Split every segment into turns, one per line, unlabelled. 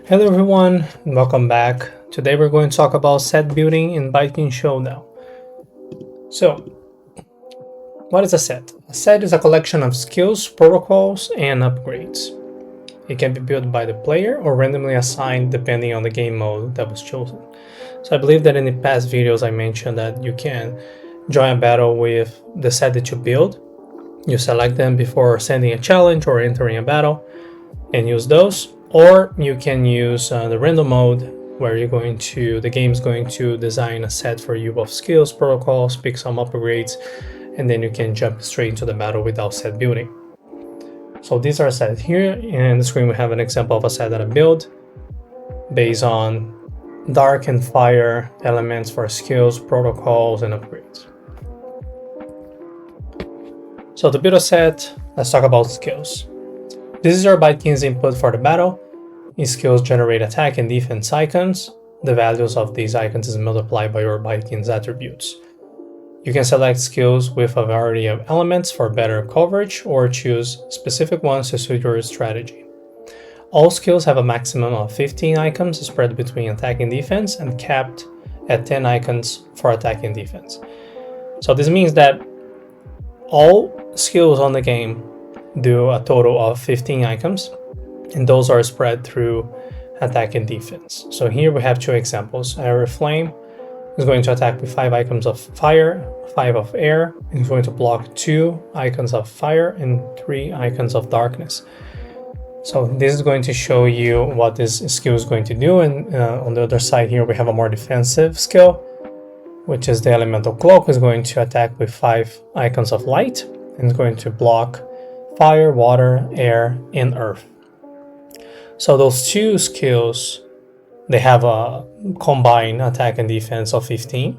Hello everyone, and welcome back. Today we're going to talk about set building in Bytekin Showdown. So, what is a set? A set is a collection of skills, protocols, and upgrades. It can be built by the player or randomly assigned depending on the game mode that was chosen. So I believe that in the past videos I mentioned that you can join a battle with the set that you build. You select them before sending a challenge or entering a battle and use those. Or you can use the random mode where the game's going to design a set for you of skills, protocols, pick some upgrades, and then you can jump straight into the battle without set building. So these are set here. In the screen we have an example of a set that I built based on dark and fire elements for skills, protocols, and upgrades. So to build a set, let's talk about skills. This is your Bytekin's input for the battle. These skills generate attack and defense icons. The values of these icons is multiplied by your Bytekin's attributes. You can select skills with a variety of elements for better coverage or choose specific ones to suit your strategy. All skills have a maximum of 15 icons spread between attack and defense and capped at 10 icons for attack and defense. So this means that all skills on the game do a total of 15 icons, and those are spread through attack and defense. So here we have two examples. Arrow Flame is going to attack with 5 icons of fire, 5 of air, and is going to block 2 icons of fire and 3 icons of darkness. So this is going to show you what this skill is going to do, and on the other side here we have a more defensive skill, which is the Elemental Cloak. Is going to attack with 5 icons of light and is going to block fire, water, air, and earth. So those two skills, they have a combined attack and defense of 15,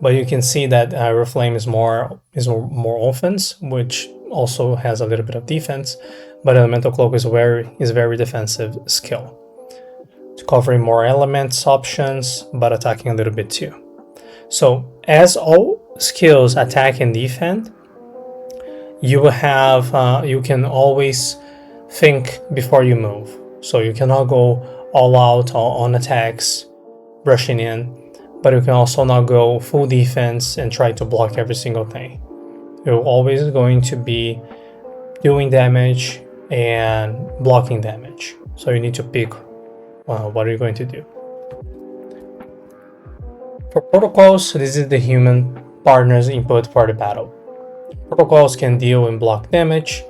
but you can see that Arrow Flame is more offense, which also has a little bit of defense, but Elemental Cloak is very defensive skill. It's covering more elements options, but attacking a little bit too. So as all skills attack and defend, you will have you can always think before you move. So you cannot go all out on attacks, rushing in, but you can also not go full defense and try to block every single thing. You're always going to be doing damage and blocking damage. So you need to pick what you're going to do. For protocols, this is the human partner's input for the battle. Protocols can deal and block damage,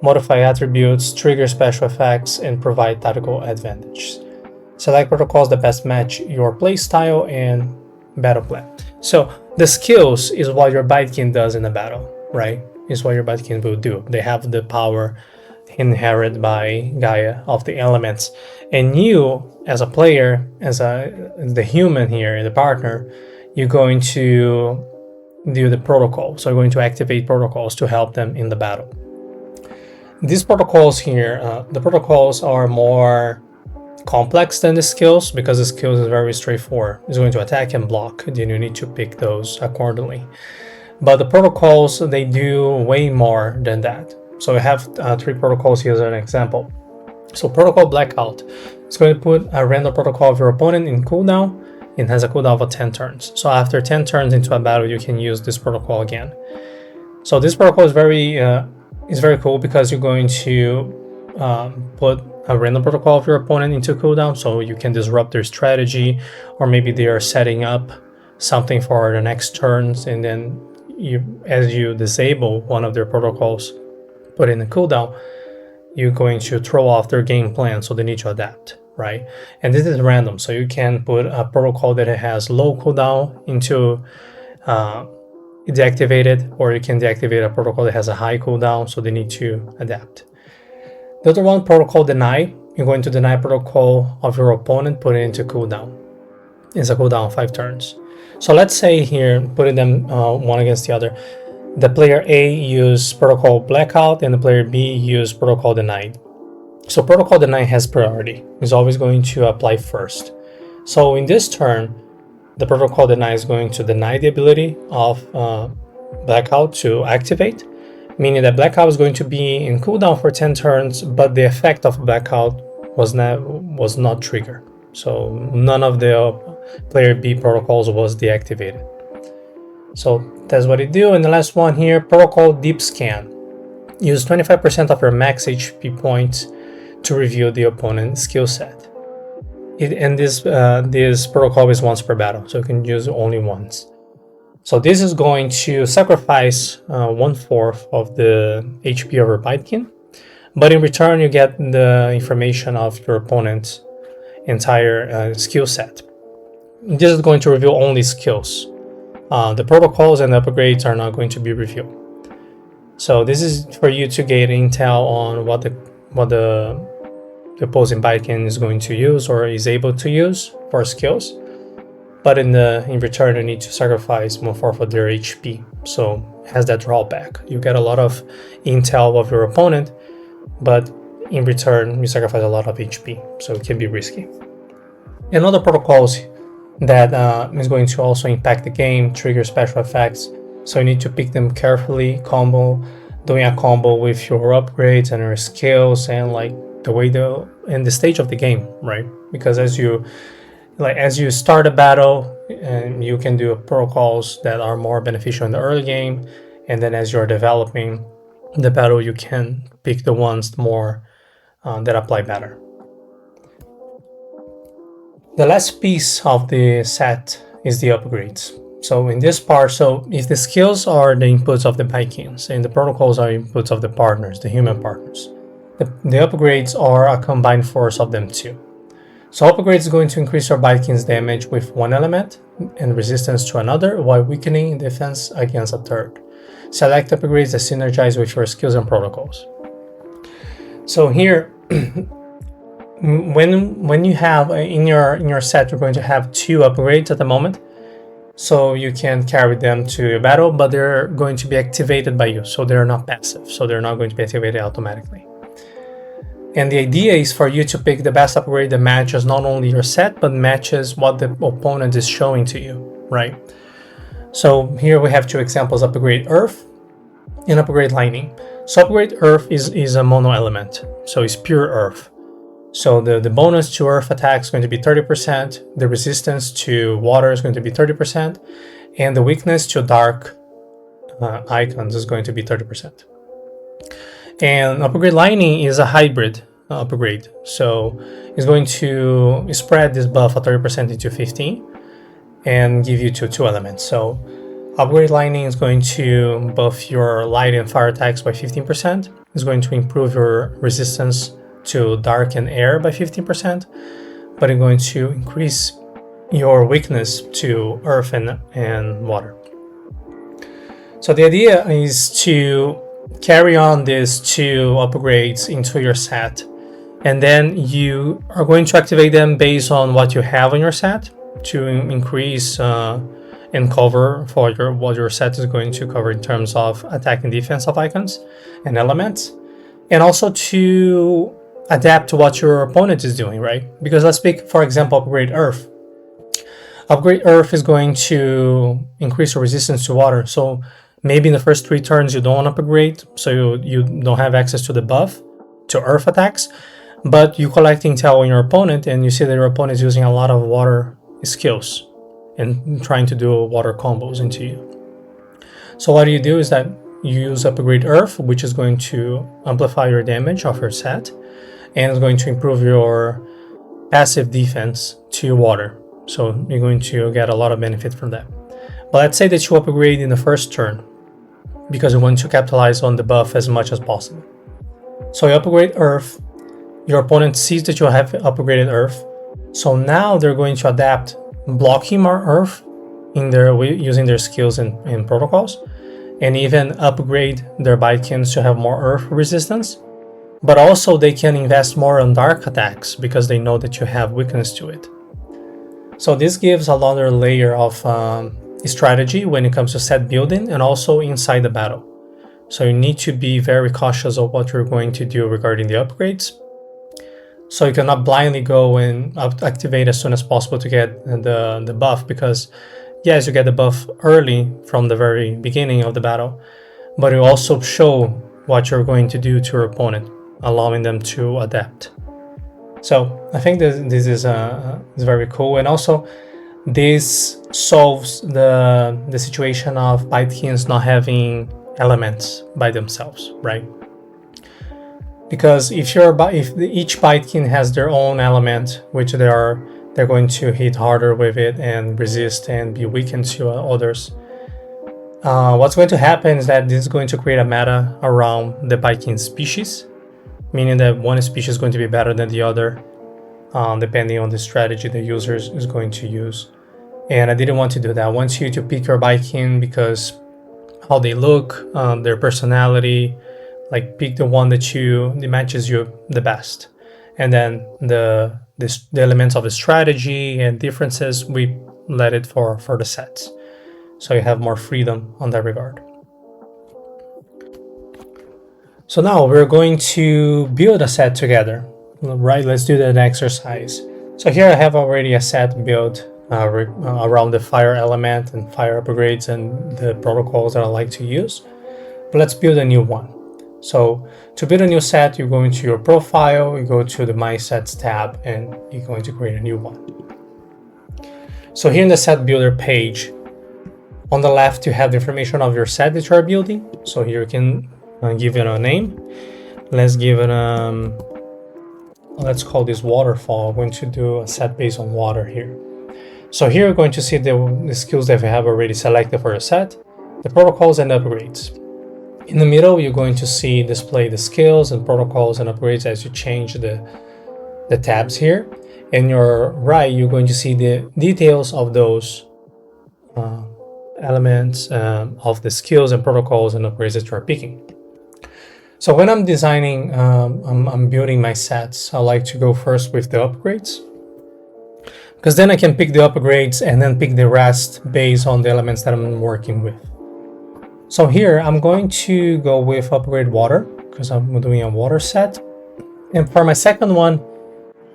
modify attributes, trigger special effects, and provide tactical advantages. Select protocols that best match your playstyle and battle plan. So the skills is what your Bytekin does in the battle, right? Is what your Bytekin will do. They have the power inherited by Gaia of the elements. And you, as a player, as the human here, the partner, you're going to do the protocol. So you're going to activate protocols to help them in the battle. These protocols here, the protocols are more complex than the skills because the skills is very straightforward. It's going to attack and block, then you need to pick those accordingly. But the protocols, they do way more than that. So I have 3 protocols here as an example. So Protocol Blackout is going to put a random protocol of your opponent in cooldown. It has a cooldown of 10 turns. So after 10 turns into a battle, you can use this protocol again. So this protocol is very cool because you're going to put a random protocol of your opponent into cooldown, so you can disrupt their strategy, or maybe they are setting up something for the next turns, and then as you disable one of their protocols, put in a cooldown, you're going to throw off their game plan, so they need to adapt, right? And this is random, so you can put a protocol that has low cooldown into deactivated, or you can deactivate a protocol that has a high cooldown, so they need to adapt. The other one, Protocol Deny, you're going to deny protocol of your opponent, put it into cooldown. It's a cooldown of 5 turns. So let's say here, putting them one against the other, the player A use Protocol Blackout and the player B use Protocol Denied. So Protocol Deny has priority. It's always going to apply first. So in this turn, the Protocol Deny is going to deny the ability of Blackout to activate, meaning that Blackout is going to be in cooldown for 10 turns, but the effect of Blackout was not triggered. So none of the player B protocols was deactivated. So that's what it do. And the last one here, protocol deep scan. Use 25% of your max HP points to review the opponent's skill set. This protocol is once per battle, so you can use it only once. So this is going to sacrifice 1/4 of the HP of your Bytekin, but in return you get the information of your opponent's entire skill set. This is going to reveal only skills. The protocols and the upgrades are not going to be revealed. So this is for you to get intel on what the opposing Bytekin is going to use or is able to use for skills. But in return, you need to sacrifice 1/4 of their HP. So it has that drawback. You get a lot of intel of your opponent, but in return, you sacrifice a lot of HP. So it can be risky. And other protocols that is going to also impact the game, trigger special effects. So you need to pick them carefully, doing a combo with your upgrades and your skills and like the way the stage of the game, right? Because as you start a battle, and you can do protocols that are more beneficial in the early game, and then as you're developing the battle, you can pick the ones more that apply better. The last piece of the set is the upgrades. So in this part, if the skills are the inputs of the Bytekins and the protocols are inputs of the partners, the human partners, the upgrades are a combined force of them too. So upgrades is going to increase your Bytekin's damage with one element and resistance to another while weakening defense against a third. Select upgrades that synergize with your skills and protocols. So here, when you have in your set, you're going to have 2 upgrades at the moment. So you can carry them to a battle, but they're going to be activated by you. So they're not passive. So they're not going to be activated automatically. And the idea is for you to pick the best upgrade that matches not only your set, but matches what the opponent is showing to you, right? So here we have 2 examples, upgrade Earth and upgrade Lightning. So upgrade Earth is a mono element, so it's pure Earth. So the bonus to Earth attack is going to be 30%, the resistance to water is going to be 30%, and the weakness to dark icons is going to be 30%. And upgrade Lightning is a hybrid upgrade, so it's going to spread this buff of 30% into 15 and give you 2 elements. So upgrade Lightning is going to buff your light and fire attacks by 15%. It's going to improve your resistance to dark and air by 15%, but it's going to increase your weakness to earth and water. So the idea is to carry on these 2 upgrades into your set, and then you are going to activate them based on what you have on your set to increase and cover for what your set is going to cover in terms of attack and defense of icons and elements, and also to adapt to what your opponent is doing, right? Because let's pick, for example, upgrade Earth. Upgrade Earth is going to increase your resistance to water. So maybe in the first 3 turns you don't want to upgrade, so you don't have access to the buff to Earth attacks, but you collect intel on your opponent and you see that your opponent is using a lot of water skills and trying to do water combos into you. So what you do is that you use upgrade Earth, which is going to amplify your damage of your set, and it's going to improve your passive defense to water. So you're going to get a lot of benefit from that. But let's say that you upgrade in the first turn because you want to capitalize on the buff as much as possible. So you upgrade Earth, your opponent sees that you have upgraded Earth, so now they're going to adapt blocking more Earth using their skills and protocols, and even upgrade their Bytekins to have more Earth resistance. But also they can invest more on dark attacks because they know that you have weakness to it. So this gives another layer of strategy when it comes to set building and also inside the battle. So you need to be very cautious of what you're going to do regarding the upgrades. So you cannot blindly go and activate as soon as possible to get the buff, because yes, you get the buff early from the very beginning of the battle, but you also show what you're going to do to your opponent, allowing them to adapt. So I think this is very cool, and also this solves the situation of bytekins not having elements by themselves, right? Because if each bytekin has their own element, which they're going to hit harder with it and resist and be weakened to others. What's going to happen is that this is going to create a meta around the bytekin species, meaning that one species is going to be better than the other, depending on the strategy the user is going to use. And I didn't want to do that. I want you to pick your bytekin because how they look, their personality, like pick the one that matches you the best. And then the elements of the strategy and differences, we let it for the sets. So you have more freedom on that regard. So now we're going to build a set together, right? Let's do that exercise. So here I have already a set built around the fire element and fire upgrades and the protocols that I like to use. But let's build a new one. So to build a new set, you go into your profile, you go to the My Sets tab, and you're going to create a new one. So here in the set builder page, on the left, you have the information of your set that you are building. So here you can give it a name. Let's give it let's call this waterfall. I'm going to do a set based on water here. So here you're going to see the skills that we have already selected for your set, the protocols and upgrades. In the middle, you're going to see display the skills and protocols and upgrades as you change the tabs here. In your right, you're going to see the details of those elements of the skills and protocols and upgrades that you're picking. So when I'm designing, I'm building my sets, I like to go first with the upgrades, because then I can pick the upgrades and then pick the rest based on the elements that I'm working with. So here I'm going to go with upgrade water because I'm doing a water set. And for my second one,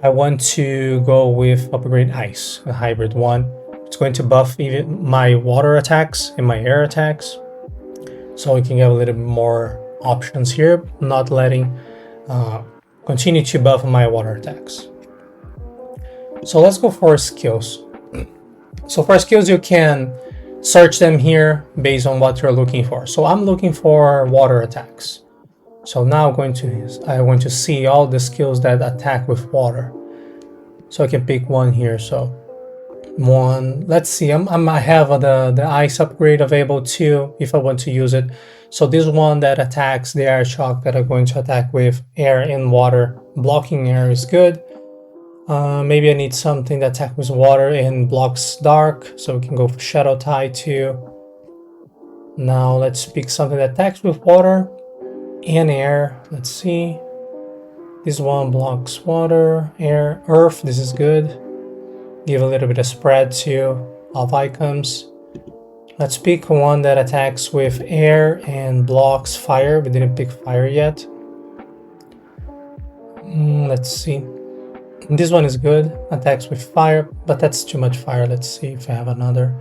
I want to go with upgrade ice, a hybrid one. It's going to buff even my water attacks and my air attacks. So we can get a little bit more options here, not letting continue to buff my water attacks. So let's go for skills. So for skills, you can search them here based on what you're looking for. So I'm looking for water attacks. So now I want to see all the skills that attack with water. So I can pick one here. So one, let's see, I have the ice upgrade available too if I want to use it. So this one that attacks the air shock that I'm going to attack with air and water. Blocking air is good. Maybe I need something that attacks with water and blocks dark, so we can go for Shadow Tide too. Now let's pick something that attacks with water and air. Let's see. This one blocks water, air, earth. This is good. Give a little bit of spread too of icons. Let's pick one that attacks with air and blocks fire. We didn't pick fire yet. Let's see. This one is good, attacks with fire, but that's too much fire. Let's see if I have another.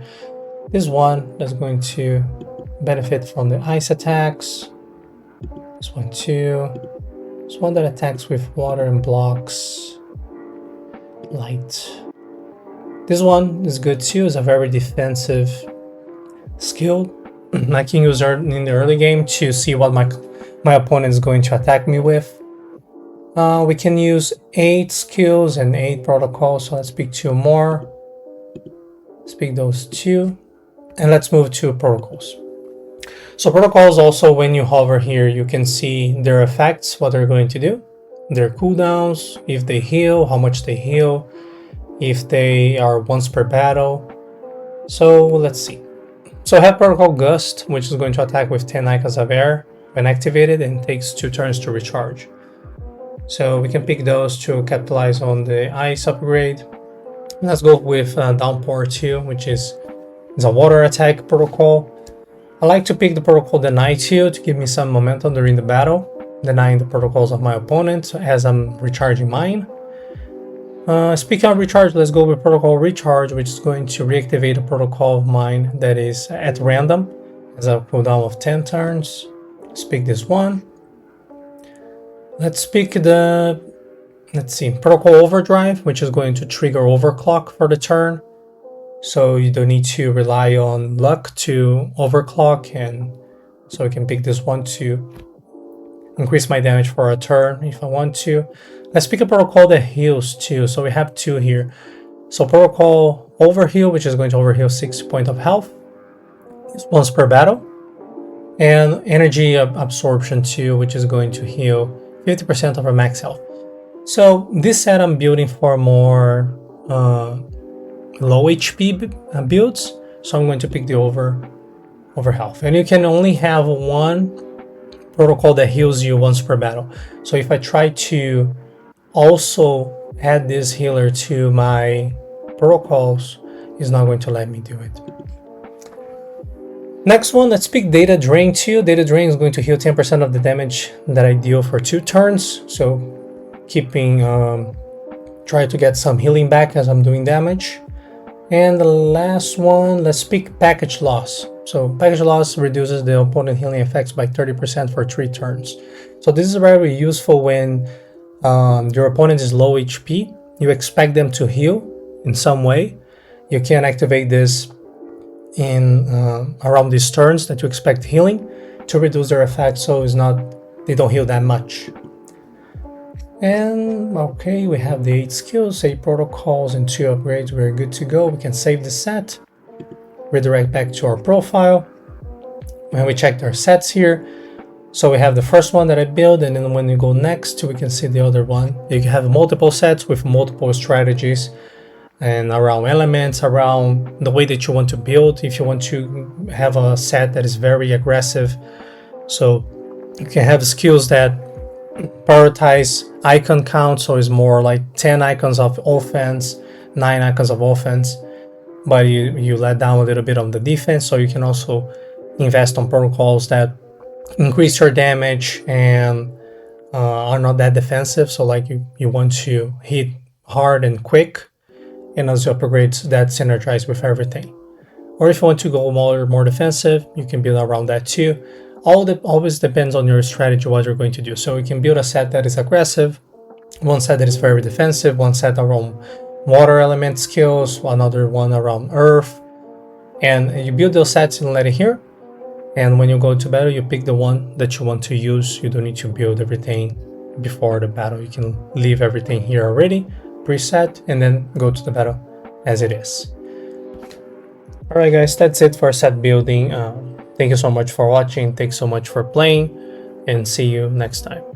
This one that's going to benefit from the ice attacks. This one too. This one that attacks with water and blocks light. This one is good too. It's a very defensive skill. I can use it in the early game to see what my opponent is going to attack me with. We can use 8 skills and 8 protocols, so let's pick 2 more. Let's pick those 2, and let's move to protocols. So protocols also, when you hover here, you can see their effects, what they're going to do, their cooldowns, if they heal, how much they heal, if they are once per battle. So let's see. So I have protocol Gust, which is going to attack with 10 icons of air when activated and takes 2 turns to recharge. So we can pick those to capitalize on the ice upgrade. Let's go with Downpour 2, which is a water attack protocol. I like to pick the protocol Deny 2 to give me some momentum during the battle, denying the protocols of my opponent as I'm recharging mine. Speaking of recharge, let's go with protocol Recharge, which is going to reactivate a protocol of mine that is at random, as a cooldown of 10 turns. Let's pick this one. Let's pick the let's see, Protocol Overdrive, which is going to trigger overclock for the turn. So you don't need to rely on luck to overclock, and so I can pick this one to increase my damage for a turn if I want to. Let's pick a protocol that heals too. So we have 2 here. So Protocol Overheal, which is going to overheal 6 points of health once per battle. And Energy Absorption 2, which is going to heal 50% of our max health. So this set I'm building for more low HP builds. So I'm going to pick the over health. And you can only have one protocol that heals you once per battle. So if I try to also add this healer to my protocols, it's not going to let me do it. Next one, let's pick Data Drain 2. Data Drain is going to heal 10% of the damage that I deal for 2 turns. So keeping, try to get some healing back as I'm doing damage. And the last one, let's pick Package Loss. So Package Loss reduces the opponent healing effects by 30% for 3 turns. So this is very useful when your opponent is low HP. You expect them to heal in some way. You can activate this in around these turns that you expect healing to reduce their effect, so they don't heal that much. And okay, we have the 8 skills, 8 protocols, and 2 upgrades. We're good to go. We can save the set, redirect back to our profile, and we checked our sets here. So we have the first one that I built, and then when you go next, we can see the other one. You can have multiple sets with multiple strategies and around elements, around the way that you want to build. If you want to have a set that is very aggressive, so you can have skills that prioritize icon count, so it's more like 10 icons of offense, 9 icons of offense, but you let down a little bit on the defense. So you can also invest on protocols that increase your damage and are not that defensive. So like you want to hit hard and quick, and as you upgrade, that synergize with everything. Or if you want to go more defensive, you can build around that too. Always depends on your strategy, what you're going to do. So you can build a set that is aggressive, one set that is very defensive, one set around water element skills, another one around earth, and you build those sets and let it here. And when you go to battle, you pick the one that you want to use. You don't need to build everything before the battle. You can leave everything here already preset and then go to the battle as it is. Alright guys, that's it for set building. Thank you so much for watching, thanks so much for playing, and see you next time.